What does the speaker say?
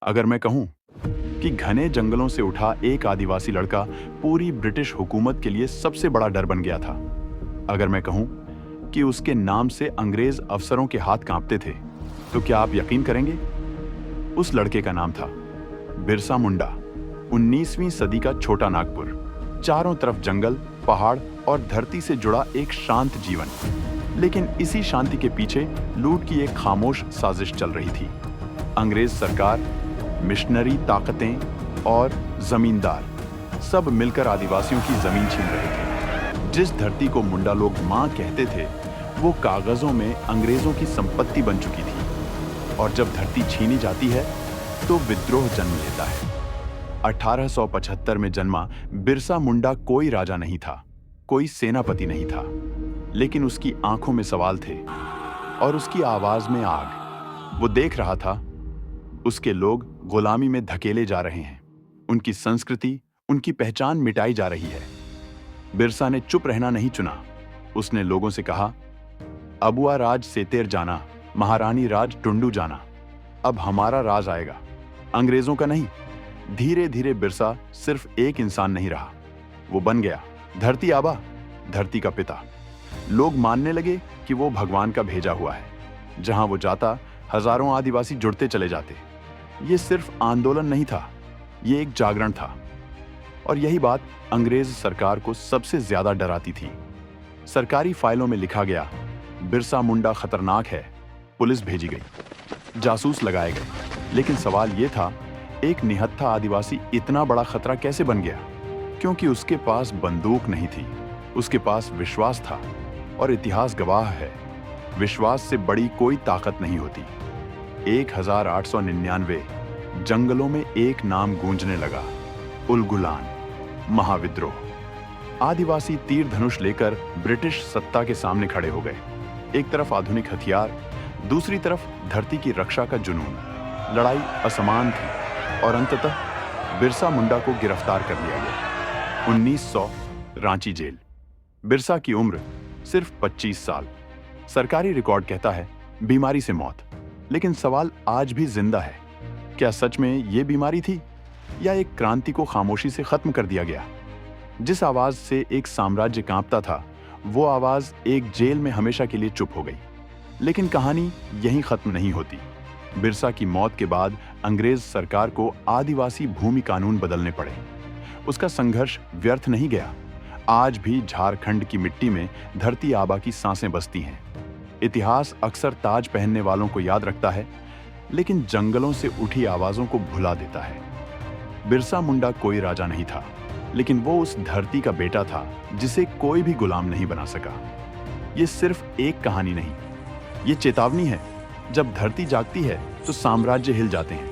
अगर मैं कहूं कि घने जंगलों से उठा एक आदिवासी लड़का पूरी ब्रिटिश हुकूमत के लिए सबसे बड़ा डर बन गया था। अगर मैं कहूं कि उसके नाम से अंग्रेज अफसरों के हाथ कांपते थे, तो क्या आप यकीन करेंगे? उस लड़के का नाम था बिरसा मुंडा। 19वीं सदी का छोटा नागपुर, चारों तरफ जंगल, पहाड़ और धरती से जुड़ा एक शांत जीवन। लेकिन इसी शांति के पीछे लूट की एक खामोश साजिश चल रही थी। अंग्रेज सरकार, मिशनरी ताकतें और जमींदार सब मिलकर आदिवासियों की जमीन छीन रहे थे। जिस धरती को मुंडा लोग मां कहते थे, वो कागजों में अंग्रेजों की संपत्ति बन चुकी थी। और जब धरती छीनी जाती है तो विद्रोह जन्म लेता है। 1875 में जन्मा बिरसा मुंडा कोई राजा नहीं था, कोई सेनापति नहीं था, लेकिन उसकी आंखों में सवाल थे और उसकी आवाज में आग। वो देख रहा था उसके लोग गुलामी में धकेले जा रहे हैं, उनकी संस्कृति, उनकी पहचान मिटाई जा रही है। बिरसा ने चुप रहना नहीं चुना। उसने लोगों से कहा, अबुआ राज सेतेर जाना, महारानी राज टुंडू जाना, अब हमारा राज आएगा, अंग्रेजों का नहीं। धीरे धीरे बिरसा सिर्फ एक इंसान नहीं रहा, वो बन गया धरती आबा, धरती का पिता। लोग मानने लगे कि वो भगवान का भेजा हुआ है। जहां वो जाता, हजारों आदिवासी जुड़ते चले जाते। ये सिर्फ आंदोलन नहीं था, ये एक जागरण था। और यही बात अंग्रेज सरकार को सबसे ज्यादा डराती थी। सरकारी फाइलों में लिखा गया, बिरसा मुंडा खतरनाक है। पुलिस भेजी गई, जासूस लगाए गए। लेकिन सवाल यह था, एक निहत्था आदिवासी इतना बड़ा खतरा कैसे बन गया? क्योंकि उसके पास बंदूक नहीं थी, उसके पास विश्वास था। और इतिहास गवाह है, विश्वास से बड़ी कोई ताकत नहीं होती। 1899 जंगलों में एक नाम गूंजने लगा, उलगुलान, महाविद्रोह। आदिवासी तीर धनुष लेकर ब्रिटिश सत्ता के सामने खड़े हो गए। एक तरफ आधुनिक हथियार, दूसरी तरफ धरती की रक्षा का जुनून। लड़ाई असमान थी और अंततः बिरसा मुंडा को गिरफ्तार कर लिया गया। 1900 रांची जेल। बिरसा की उम्र सिर्फ 25 साल। सरकारी रिकॉर्ड कहता है बीमारी से मौत। लेकिन सवाल आज भी जिंदा है, क्या सच में यह बीमारी थी या एक क्रांति को खामोशी से खत्म कर दिया गया? जिस आवाज से एक साम्राज्य कांपता था, वो आवाज एक जेल में हमेशा के लिए चुप हो गई। लेकिन कहानी यहीं खत्म नहीं होती। बिरसा की मौत के बाद अंग्रेज सरकार को आदिवासी भूमि कानून बदलने पड़े। उसका संघर्ष व्यर्थ नहीं गया। आज भी झारखंड की मिट्टी में धरती आबा की सांसें बसती हैं। इतिहास अक्सर ताज पहनने वालों को याद रखता है, लेकिन जंगलों से उठी आवाजों को भुला देता है। बिरसा मुंडा कोई राजा नहीं था, लेकिन वो उस धरती का बेटा था जिसे कोई भी गुलाम नहीं बना सका। ये सिर्फ एक कहानी नहीं, ये चेतावनी है। जब धरती जागती है तो साम्राज्य हिल जाते हैं।